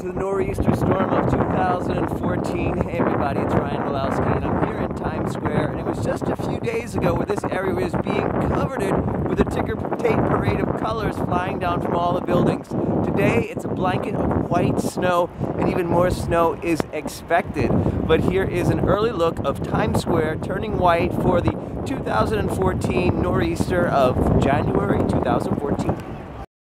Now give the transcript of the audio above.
to the nor'easter storm of 2014. Hey everybody, it's Ryan Walowski, and I'm here in Times Square, and it was just a few days ago where this area was being covered with a ticker tape parade of colors flying down from all the buildings. Today, it's a blanket of white snow, and even more snow is expected. But here is an early look of Times Square turning white for the 2014 nor'easter of January 2014.